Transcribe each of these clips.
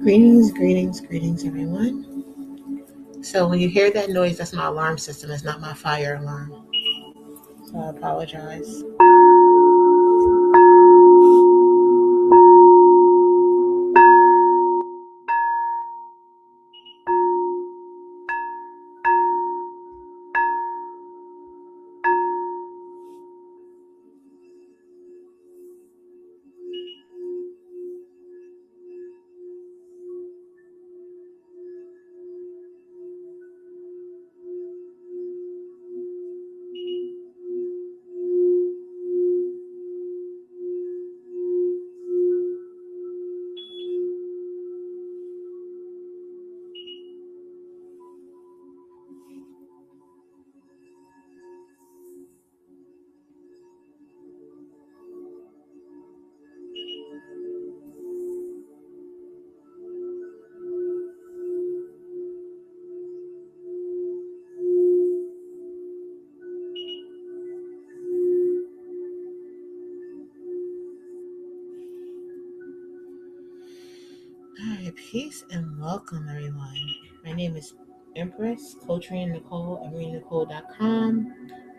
Greetings, everyone. So when you hear that noise, that's my alarm system. It's not my fire alarm. So I apologize. All right, peace and welcome, everyone. My name is Empress, Coaching Nicole, Nicole.com,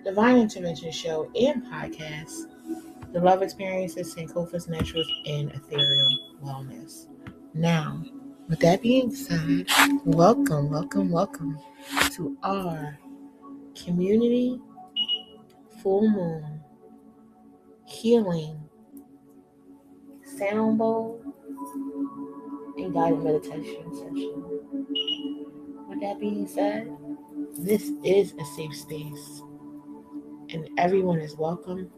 Divine Intervention Show and Podcast, The Love Experiences, Sankofa's Naturals, and Ethereal Wellness. Now, with that being said, welcome to our community full moon healing sound bowl and guided meditation session. With that being said, this is a safe space and everyone is welcome.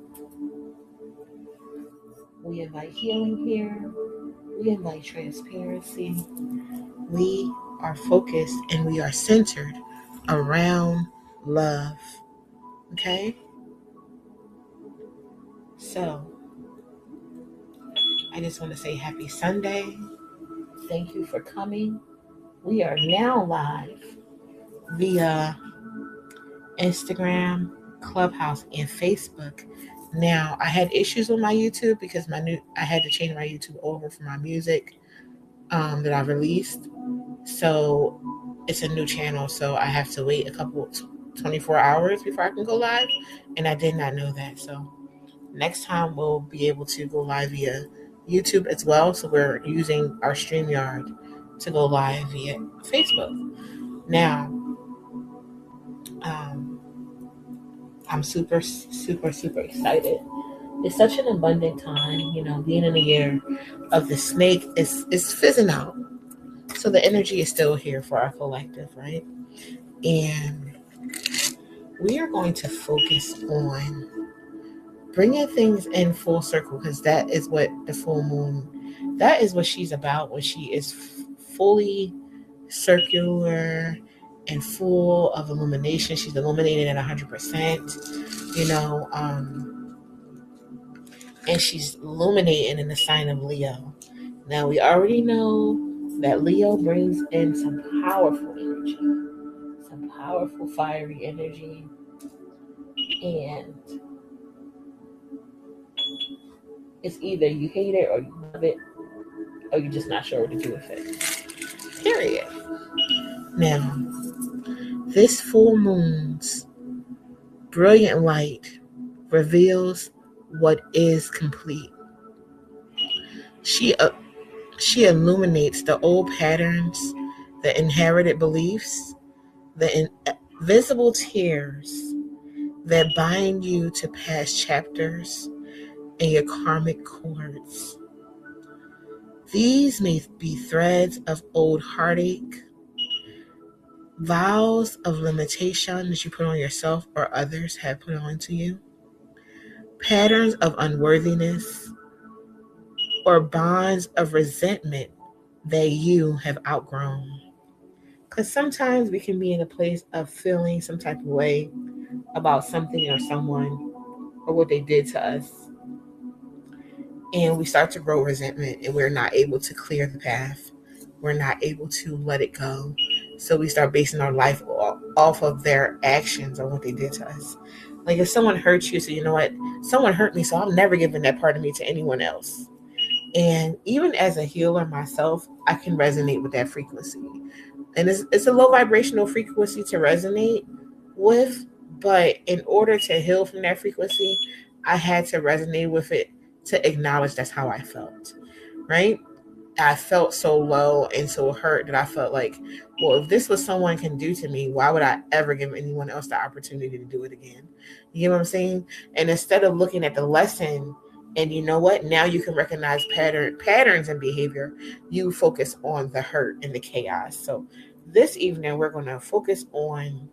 We invite healing here. We invite transparency. We are focused and we are centered around love. Okay? So, I just want to say happy Sunday. Thank you for coming. We are now live via Instagram, Clubhouse, and Facebook. Now, I had issues with my YouTube because I had to change my YouTube over for my music that I released. So it's a new channel, so I have to wait 24 hours before I can go live, and I did not know that. So next time we'll be able to go live via YouTube as well. So we're using our StreamYard to go live via Facebook. Now, I'm super excited. It's such an abundant time, being in the year of the snake is fizzing out. So the energy is still here for our collective, right? And we are going to focus on bringing things in full circle because that is what the full moon, that is what she's about when she is fully circular and full of illumination. She's illuminated at 100%, and she's illuminating in the sign of Leo. Now, we already know that Leo brings in some powerful energy, some powerful fiery energy, and it's either you hate it or you love it, or you're just not sure what to do with it. Period. Now, this full moon's brilliant light reveals what is complete. She illuminates the old patterns, the inherited beliefs, the invisible tears that bind you to past chapters and your karmic cords. These may be threads of old heartache, vows of limitation that you put on yourself or others have put onto you, patterns of unworthiness, or bonds of resentment that you have outgrown. Because sometimes we can be in a place of feeling some type of way about something or someone or what they did to us. And we start to grow resentment and we're not able to clear the path. We're not able to let it go. So we start basing our life off of their actions or what they did to us. Like if someone hurts you, so you know what? Someone hurt me, so I'm never giving that part of me to anyone else. And even as a healer myself, I can resonate with that frequency. And it's a low vibrational frequency to resonate with, but in order to heal from that frequency, I had to resonate with it to acknowledge that's how I felt, right? I felt so low and so hurt that I felt like, well, if this was someone can do to me, why would I ever give anyone else the opportunity to do it again? You know what I'm saying? And instead of looking at the lesson, and you know what? Now you can recognize patterns in behavior. You focus on the hurt and the chaos. So this evening, we're going to focus on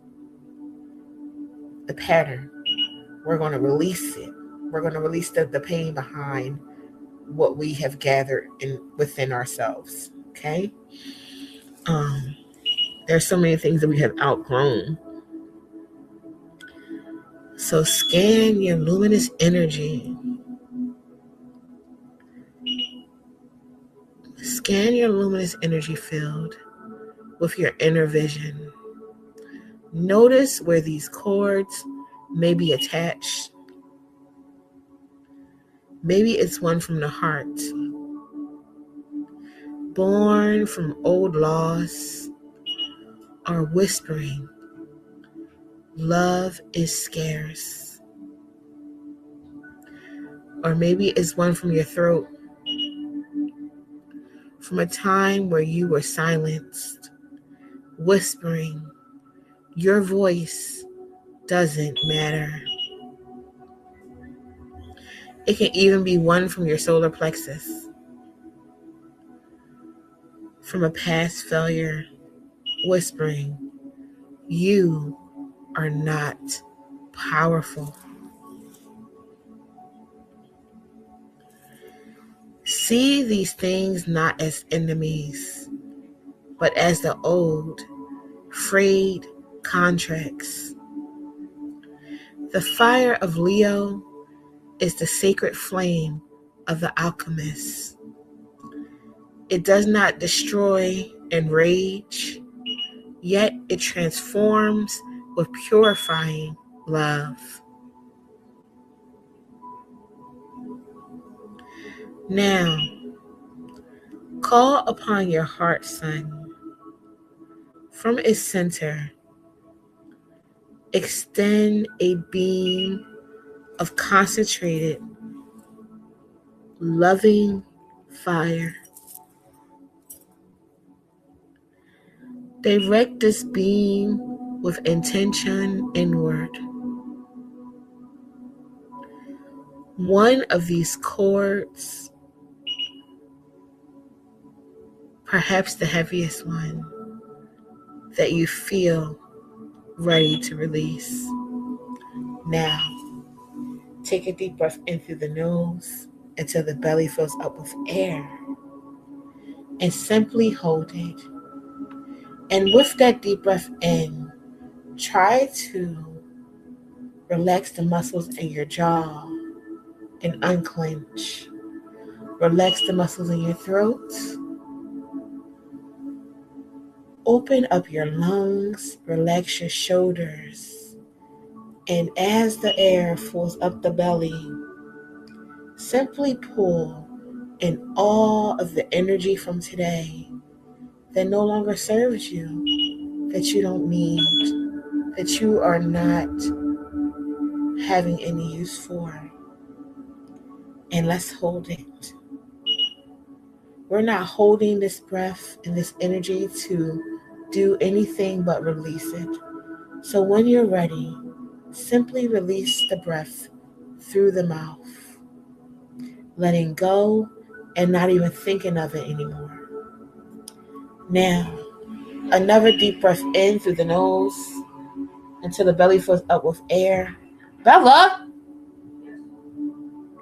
the pattern. We're going to release it. We're going to release the pain behind what we have gathered within ourselves. Okay. Um, there's so many things that we have outgrown. So scan your luminous energy. Scan your luminous energy field with your inner vision. Notice where these cords may be attached. Maybe it's one from the heart, born from old loss, or whispering, love is scarce. Or maybe it's one from your throat, from a time where you were silenced, whispering, your voice doesn't matter. It can even be one from your solar plexus, from a past failure, whispering, you are not powerful. See these things not as enemies, but as the old, frayed contracts. The fire of Leo is the sacred flame of the alchemist. It does not destroy and rage, yet it transforms with purifying love. Now, call upon your heart sun. From its center, extend a beam of concentrated, loving fire. Direct this beam with intention inward. One of these cords, perhaps the heaviest one, that you feel ready to release. Now, take a deep breath in through the nose until the belly fills up with air, and simply hold it. And with that deep breath in, try to relax the muscles in your jaw and unclench. Relax the muscles in your throat. Open up your lungs, relax your shoulders. And as the air fills up the belly, simply pull in all of the energy from today that no longer serves you, that you don't need, that you are not having any use for. And let's hold it. We're not holding this breath and this energy to do anything but release it. So when you're ready, simply release the breath through the mouth, letting go and not even thinking of it anymore. Now, another deep breath in through the nose until the belly fills up with air. Bella,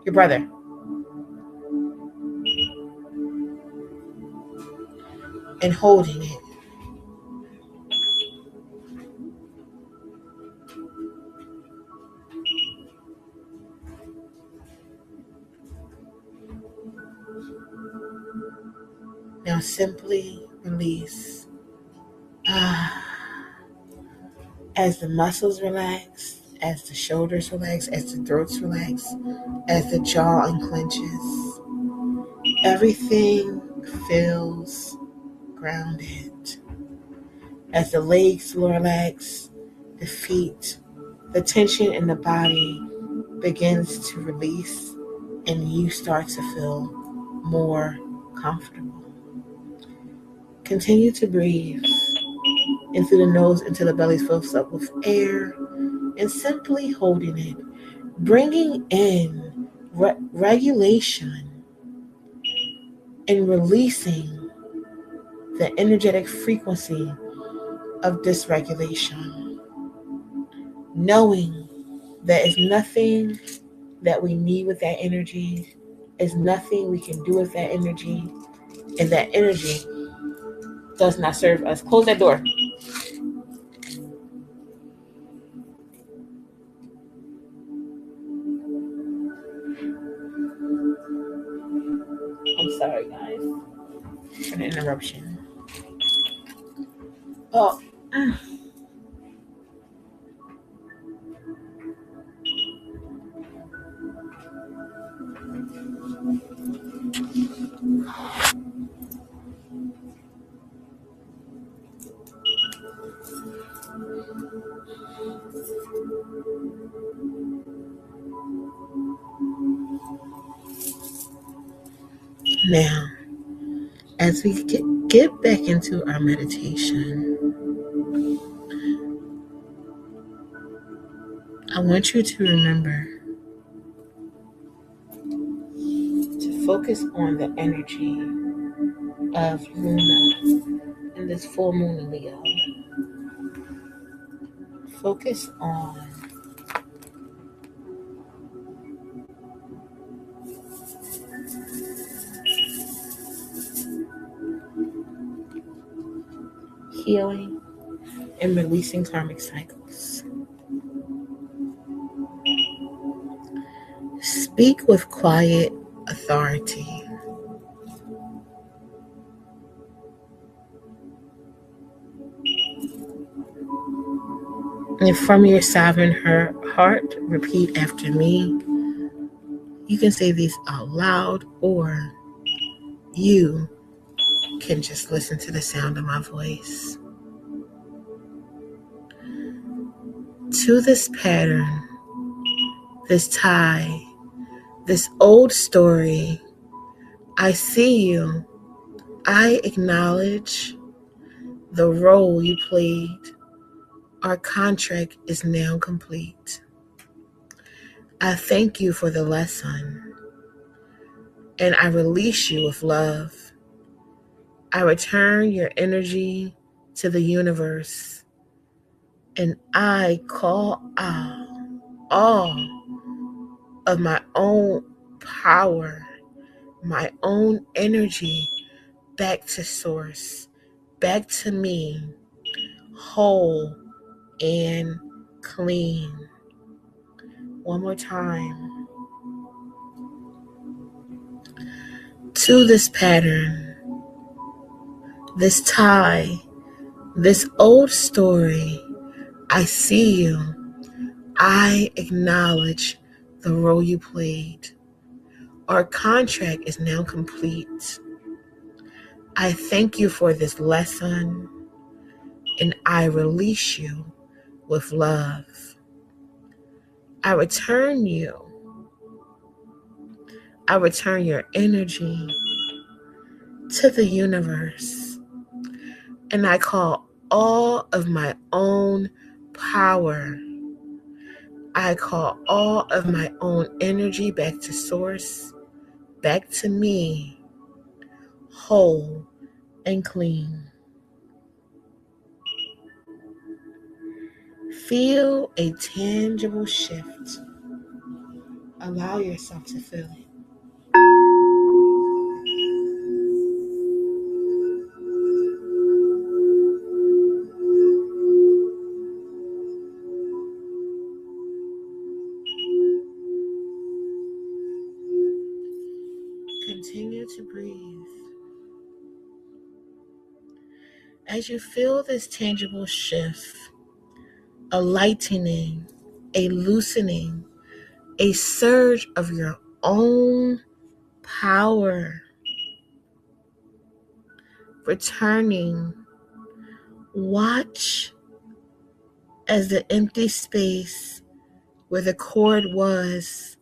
your brother. And holding it. Now simply release. As the muscles relax, as the shoulders relax, as the throats relax, as the jaw unclenches, Everything feels grounded. As the legs relax, the feet, the tension in the body begins to release, and you start to feel more comfortable. Continue to breathe in through the nose until the belly fills up with air, and simply holding it, bringing in regulation and releasing the energetic frequency of dysregulation, knowing that is nothing that we need with that energy, is nothing we can do with that energy, and that energy does not serve us. Close that door. I'm sorry, guys, for the interruption. Oh, now, as we get back into our meditation, I want you to remember to focus on the energy of Luna in this full moon in Leo. Focus on healing and releasing karmic cycles. Speak with quiet authority. And from your sovereign heart, repeat after me. You can say these out loud, or you can just listen to the sound of my voice. To this pattern, this tie, this old story, I see you. I acknowledge the role you played. Our contract is now complete. I thank you for the lesson, and I release you with love. I return your energy to the universe, and I call out all of my own power, my own energy back to source, back to me, whole and clean. One more time. To this pattern, this tie, this old story, I see you. I acknowledge the role you played. Our contract is now complete. I thank you for this lesson, and I release you with love. I return your energy to the universe, and I call all of my own power. I call all of my own energy back to source, back to me, whole and clean. Feel a tangible shift. Allow yourself to feel it. Continue to breathe. As you feel this tangible shift, a lightening, a loosening, a surge of your own power, Returning, watch as the empty space where the cord was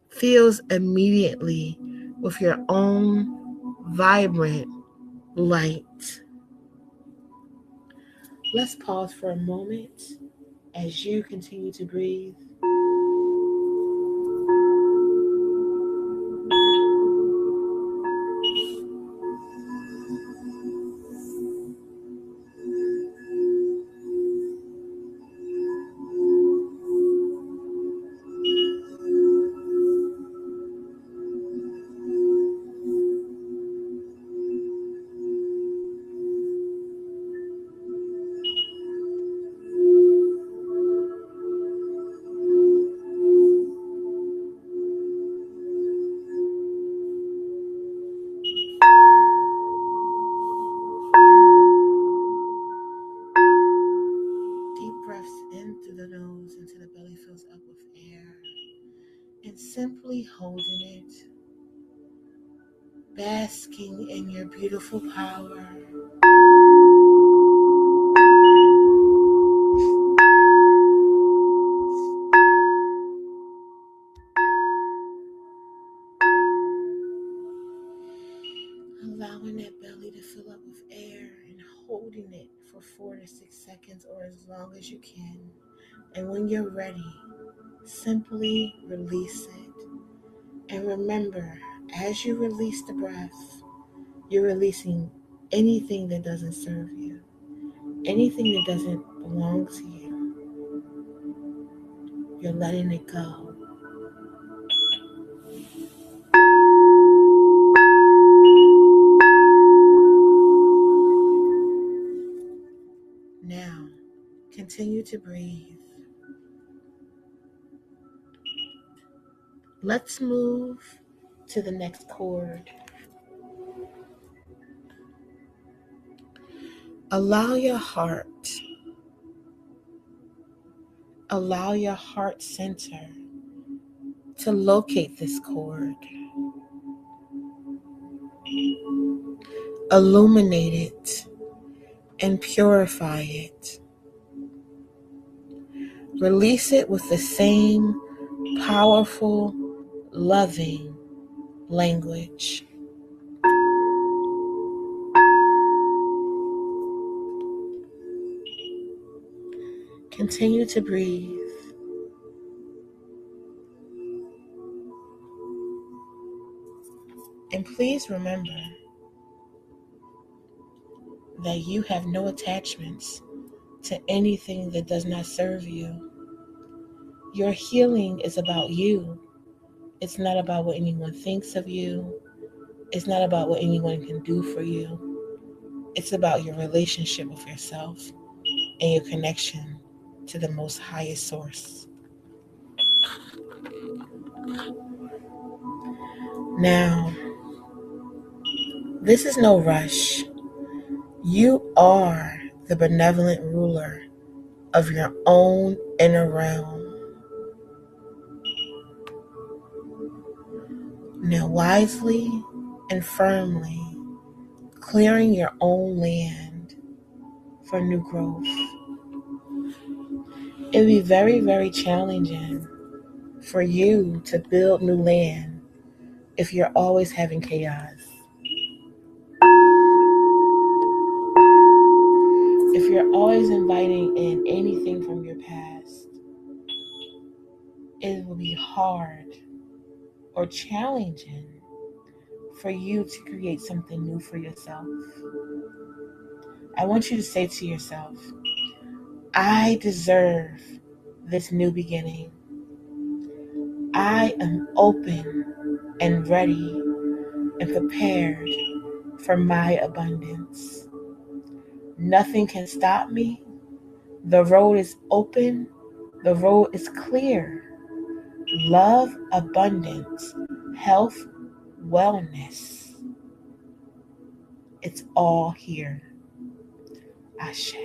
fills immediately with your own vibrant light. Let's pause for a moment as you continue to breathe. Deep breaths in through the nose until the belly fills up with air. And simply holding it, basking in your beautiful power. Allowing that belly to fill up with air and holding it for 4 to 6 seconds or as long as you can. And when you're ready, simply release it. And remember, as you release the breath, you're releasing anything that doesn't serve you, anything that doesn't belong to you. You're letting it go. Now, continue to breathe. Let's move to the next chord. Allow your heart center to locate this chord. Illuminate it and purify it. Release it with the same powerful, loving language. Continue to breathe. And please remember that you have no attachments to anything that does not serve you. Your healing is about you. It's not about what anyone thinks of you. It's not about what anyone can do for you. It's about your relationship with yourself and your connection to the most highest source. Now, this is no rush. You are the benevolent ruler of your own inner realm. Now, wisely and firmly clearing your own land for new growth. It would be very, very challenging for you to build new land if you're always having chaos. If you're always inviting in anything from your past, it will be hard or challenging for you to create something new for yourself. I want you to say to yourself, I deserve this new beginning. I am open and ready and prepared for my abundance. Nothing can stop me. The road is open. The road is clear. Love, abundance, health, wellness. It's all here. Ashe.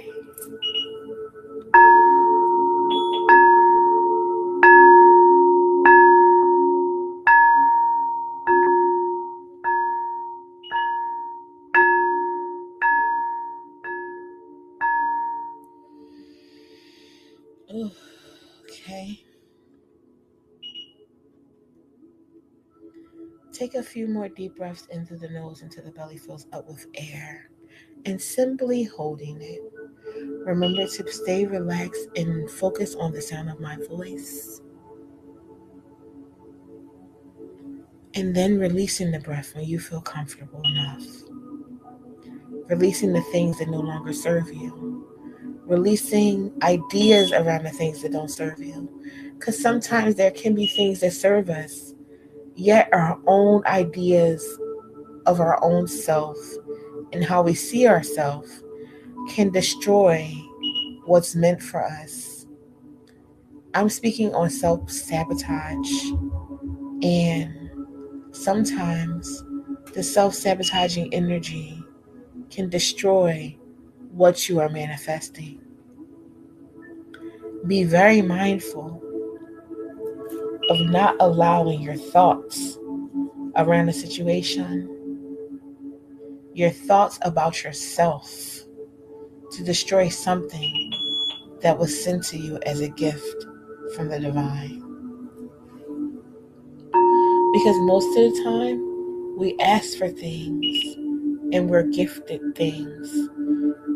Take a few more deep breaths in through the nose until the belly fills up with air and simply holding it. Remember to stay relaxed and focus on the sound of my voice. And then releasing the breath when you feel comfortable enough. Releasing the things that no longer serve you. Releasing ideas around the things that don't serve you. Because sometimes there can be things that serve us, yet our own ideas of our own self and how we see ourselves can destroy what's meant for us. I'm speaking on self-sabotage, and sometimes the self-sabotaging energy can destroy what you are manifesting. Be very mindful of not allowing your thoughts around a situation, your thoughts about yourself, to destroy something that was sent to you as a gift from the divine. Because most of the time, we ask for things and we're gifted things.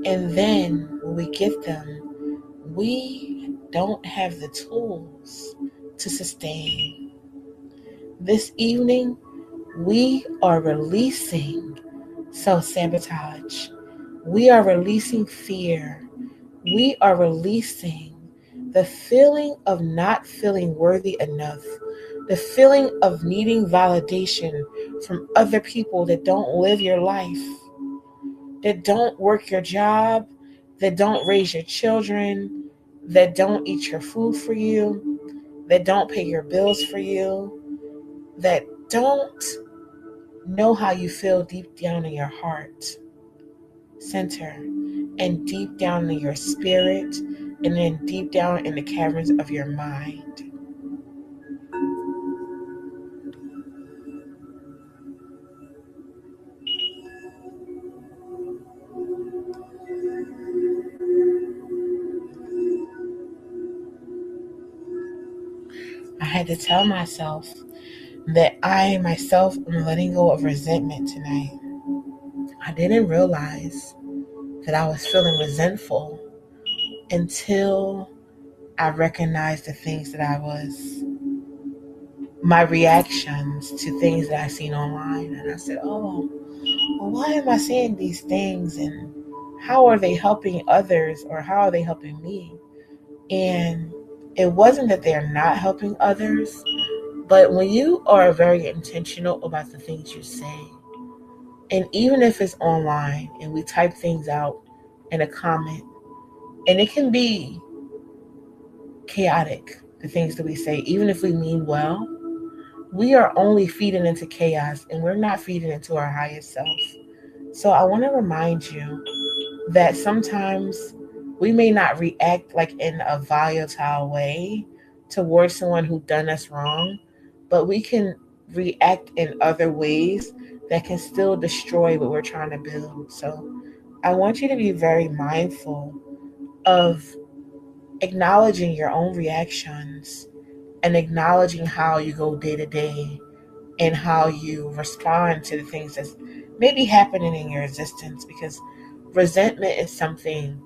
And then when we get them, we don't have the tools to sustain. This evening, we are releasing self-sabotage. We are releasing fear. We are releasing the feeling of not feeling worthy enough, the feeling of needing validation from other people that don't live your life, that don't work your job, that don't raise your children, that don't eat your food for you, that don't pay your bills for you, that don't know how you feel deep down in your heart center and deep down in your spirit and then deep down in the caverns of your mind. I had to tell myself that I myself am letting go of resentment tonight. I didn't realize that I was feeling resentful until I recognized the things that I was, my reactions to things that I seen online. And I said, oh, well, why am I saying these things? And how are they helping others, or how are they helping me? And it wasn't that they're not helping others, but when you are very intentional about the things you say, and even if it's online and we type things out in a comment, and it can be chaotic, the things that we say, even if we mean well, we are only feeding into chaos and we're not feeding into our highest self. So I want to remind you that sometimes we may not react like in a volatile way towards someone who done us wrong, but we can react in other ways that can still destroy what we're trying to build. So I want you to be very mindful of acknowledging your own reactions and acknowledging how you go day to day and how you respond to the things that's maybe happening in your existence, because resentment is something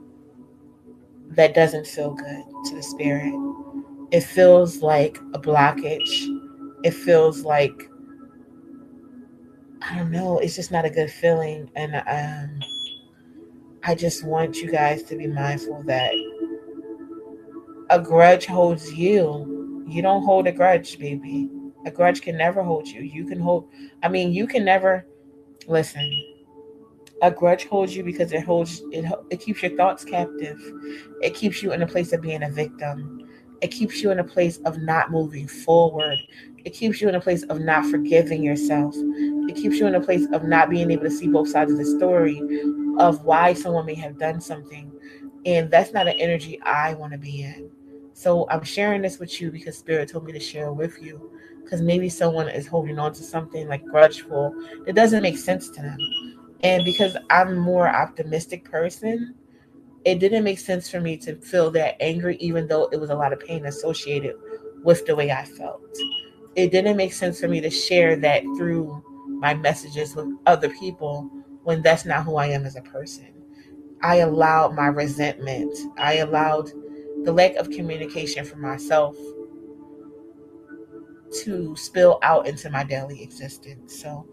that doesn't feel good to the spirit. It feels like a blockage. It feels like, I don't know, it's just not a good feeling. And I just want you guys to be mindful that a grudge holds you. You don't hold a grudge, baby. A grudge can never hold you. You can hold, you can never, listen, a grudge holds you because it keeps your thoughts captive. It keeps you in a place of being a victim. It keeps you in a place of not moving forward. It keeps you in a place of not forgiving yourself. It keeps you in a place of not being able to see both sides of the story of why someone may have done something. And that's not an energy I want to be in. So I'm sharing this with you because Spirit told me to share with you. Because maybe someone is holding on to something like grudgeful that doesn't make sense to them. And because I'm a more optimistic person, it didn't make sense for me to feel that angry, even though it was a lot of pain associated with the way I felt. it didn't make sense for me to share that through my messages with other people when that's not who I am as a person. I allowed my resentment, I allowed the lack of communication for myself to spill out into my daily existence. So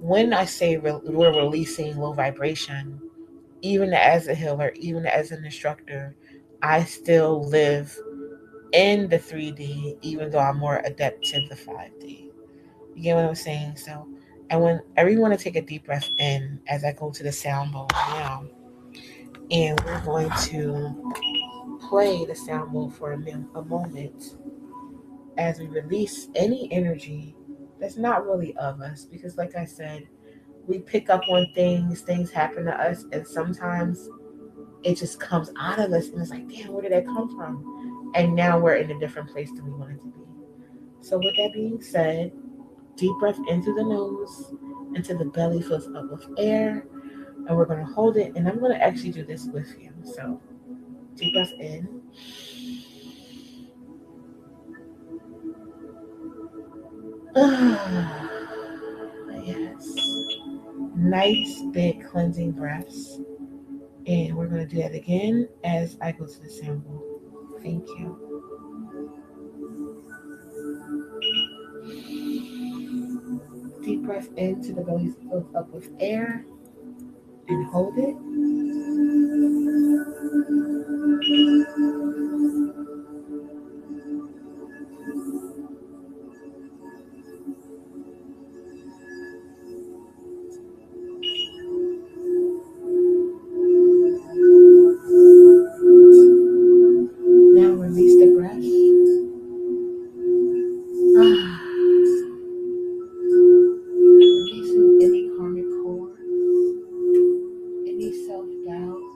when I say we're releasing low vibration, even as a healer, even as an instructor, I still live in the 3D, even though I'm more adept to the 5D. You get what I'm saying? So, and when everyone to take a deep breath in as I go to the sound bowl now, and we're going to play the sound bowl for a moment as we release any energy that's not really of us. Because, like I said, we pick up on things, things happen to us, and sometimes it just comes out of us, and it's like, damn, where did that come from? And now we're in a different place than we wanted to be. So, with that being said, deep breath in through the nose until the belly fills up with air. And we're going to hold it. And I'm going to actually do this with you. So deep breath in. Yes. Nice, big cleansing breaths. And we're going to do that again as I go to the symbol. Thank you. Deep breath into the belly fills up with air. And hold it. Now release the breath. Releasing any karmic cords, any self-doubt,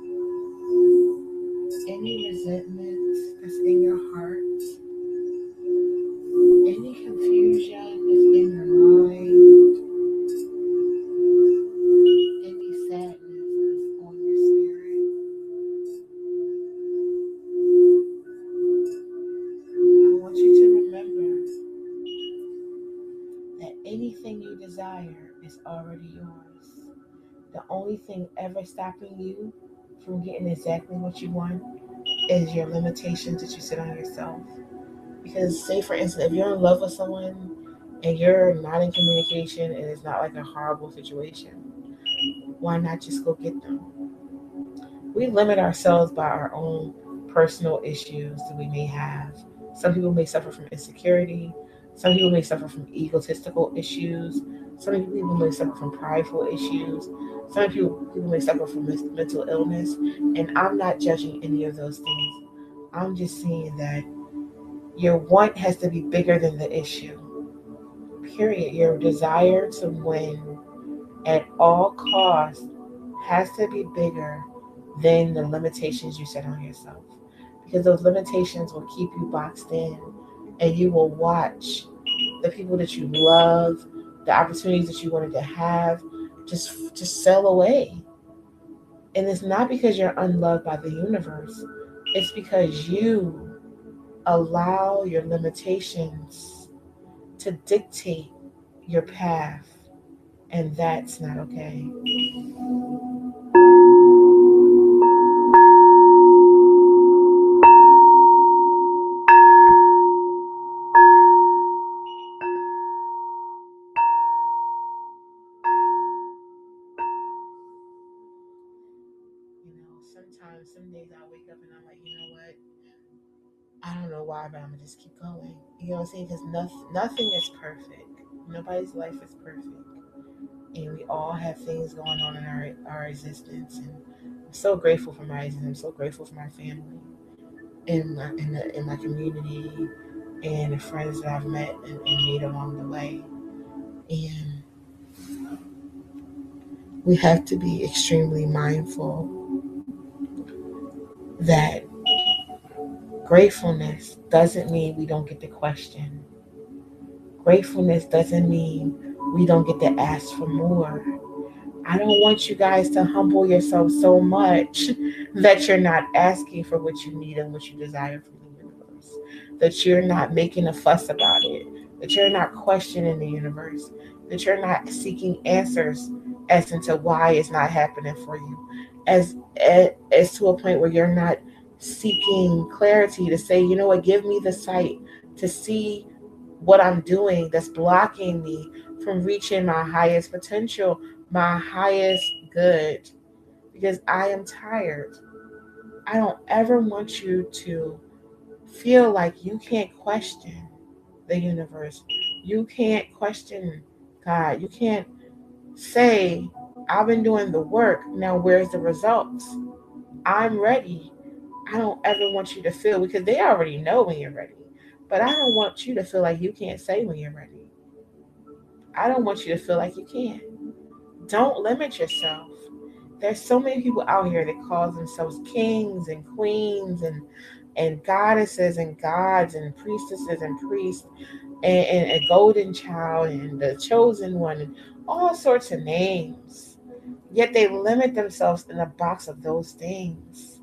any resentment that's in your heart, any confusion that's in your mind, any sadness that's on your spirit. I want you to remember that anything you desire is already yours. The only thing ever stopping you from getting exactly what you want is your limitations that you set on yourself. Because, say for instance, if you're in love with someone and you're not in communication and it's not like a horrible situation, why not just go get them? We limit ourselves by our own personal issues that we may have. Some people may suffer from insecurity. Some people may suffer from egotistical issues. Some people may suffer from prideful issues. Some people may suffer from mental illness. And I'm not judging any of those things. I'm just saying that your want has to be bigger than the issue. Period. Your desire to win at all costs has to be bigger than the limitations you set on yourself. Because those limitations will keep you boxed in, and you will watch the people that you love, the opportunities that you wanted to have, just sail away. And it's not because you're unloved by the universe. It's because you allow your limitations to dictate your path, and that's not okay. Sometimes, some days I wake up and I'm like, you know what? I don't know why, but I'm gonna just keep going. You know what I'm saying? Because nothing is perfect. Nobody's life is perfect, and we all have things going on in our existence. And I'm so grateful for my existence. I'm so grateful for my family, in my community, and the friends that I've met and made along the way. And we have to be extremely mindful that gratefulness doesn't mean we don't get to question. Gratefulness doesn't mean we don't get to ask for more. I don't want you guys to humble yourself so much that you're not asking for what you need and what you desire from the universe. That you're not making a fuss about it. that you're not questioning the universe, that you're not seeking answers as into why it's not happening for you, as to a point where you're not seeking clarity to say, you know what, give me the sight to see what I'm doing that's blocking me from reaching my highest potential, my highest good, because I am tired. I don't ever want you to feel like you can't question the universe. You can't question God. You can't say, I've been doing the work. Now, where's the results? I'm ready. I don't ever want you to feel, because they already know when you're ready. But I don't want you to feel like you can't say when you're ready. I don't want you to feel like you can't. Don't limit yourself. There's so many people out here that call themselves kings and queens and goddesses and gods and priestesses and priests and a golden child and the chosen one and all sorts of names. Yet they limit themselves in a box of those things.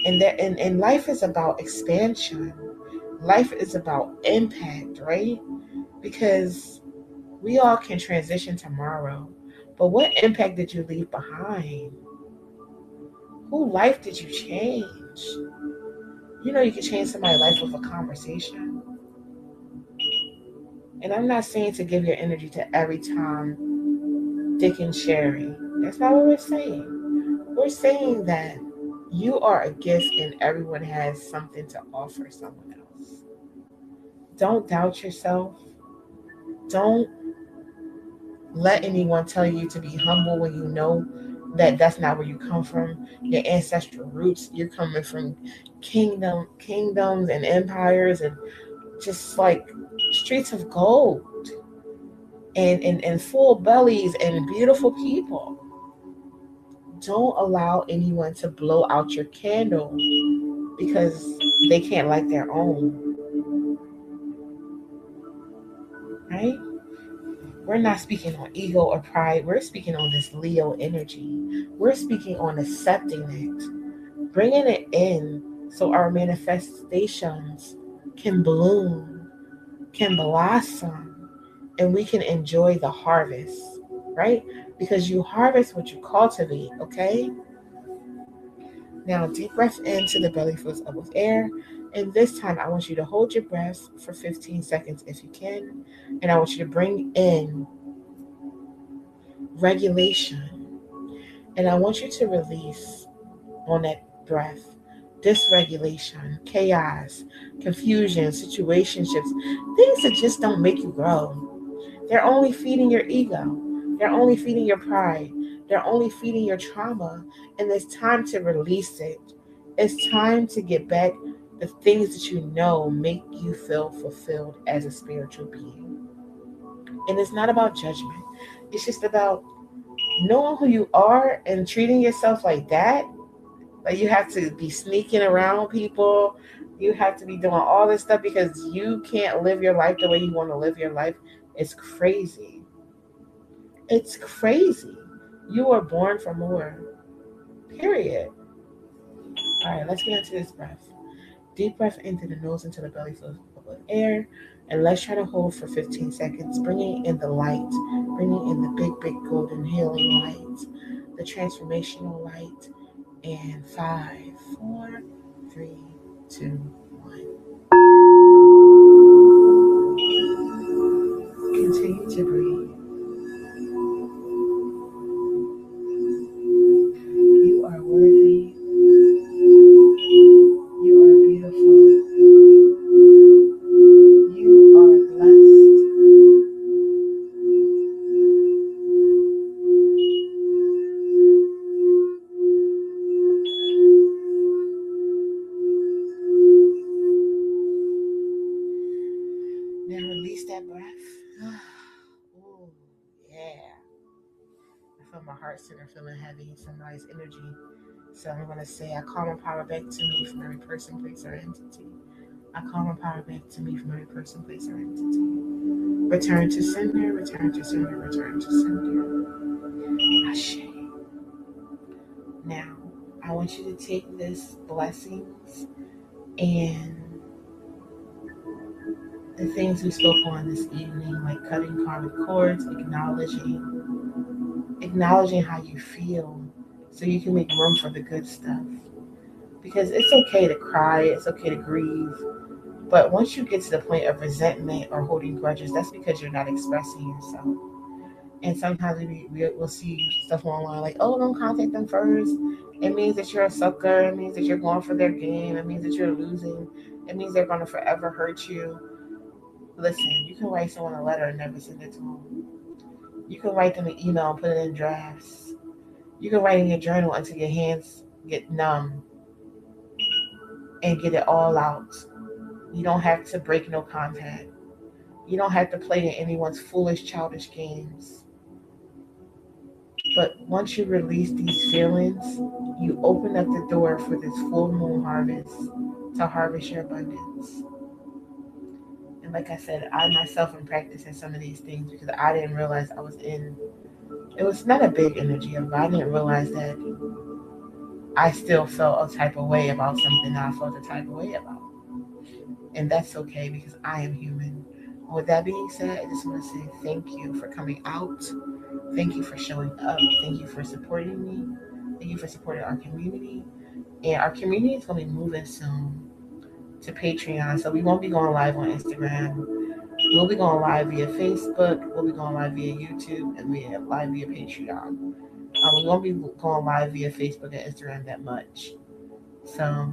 And life is about expansion. Life is about impact, right? Because we all can transition tomorrow. But what impact did you leave behind? Who life did you change? You know, you can change somebody's life with a conversation. And I'm not saying to give your energy to every Tom, Dick, and Sherry. That's not what we're saying. We're saying that you are a gift and everyone has something to offer someone else. Don't doubt yourself. Don't let anyone tell you to be humble when you know that that's not where you come from. Your ancestral roots, you're coming from kingdoms and empires and just like streets of gold and full bellies and beautiful people. Don't allow anyone to blow out your candle because they can't light their own, right? We're not speaking on ego or pride. We're speaking on this Leo energy. We're speaking on accepting it, bringing it in so our manifestations can bloom, can blossom, and we can enjoy the harvest, right? Because you harvest what you cultivate, okay? Now, deep breath into the belly fills up with air. And this time, I want you to hold your breath for 15 seconds if you can. And I want you to bring in regulation. And I want you to release on that breath dysregulation, chaos, confusion, situationships, things that just don't make you grow. They're only feeding your ego. They're only feeding your pride. They're only feeding your trauma. And it's time to release it. It's time to get back the things that you know make you feel fulfilled as a spiritual being. And it's not about judgment. It's just about knowing who you are and treating yourself like that. Like you have to be sneaking around people. You have to be doing all this stuff because you can't live your life the way you want to live your life. It's crazy. It's crazy. You were born for more. Period. All right, let's get into this breath. Deep breath into the nose, into the belly, fills up with air. And let's try to hold for 15 seconds, bringing in the light, bringing in the big, big golden healing light, the transformational light. And 5, 4, 3, 2, 1. Continue to breathe. You are worthy. You are beautiful. You are blessed. Now release that breath. Ooh, yeah. I feel my heart center feeling heavy. Some nice energy. So I'm going to say, I call my power back to me from every person, place, or entity. I call my power back to me from every person, place, or entity. Return to sender, return to sender, return to sender. Ashe. Now, I want you to take this blessings and The things we spoke on this evening, like cutting karmic cords, acknowledging how you feel so you can make room for the good stuff. Because it's okay to cry, it's okay to grieve, but once you get to the point of resentment or holding grudges, that's because you're not expressing yourself. And sometimes we'll see stuff online like, oh, don't contact them first. It means that you're a sucker. It means that you're going for their game. It means that you're losing. It means they're going to forever hurt you. Listen, you can write someone a letter and never send it to them. You can write them an email and put it in drafts. You can write in your journal until your hands get numb and get it all out. You don't have to break no contact. You don't have to play in anyone's foolish, childish games. But once you release these feelings, you open up the door for this full moon harvest to harvest your abundance. And like I said, I myself am practicing some of these things because I didn't realize I was in, it was not a big energy of, I didn't realize that I still felt a type of way about something that I felt a type of way about. And that's okay because I am human. With that being said, I just want to say thank you for coming out. Thank you for showing up. Thank you for supporting me. Thank you for supporting our community. And our community is going to be moving soon to Patreon. So we won't be going live on Instagram. We'll be going live via Facebook. We'll be going live via YouTube and live via Patreon. We won't be going live via Facebook and Instagram that much. So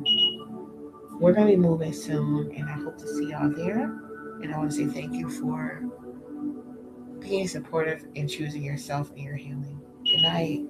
we're going to be moving soon, and I hope to see y'all there. And I want to say thank you for being supportive and choosing yourself and your healing. Good night.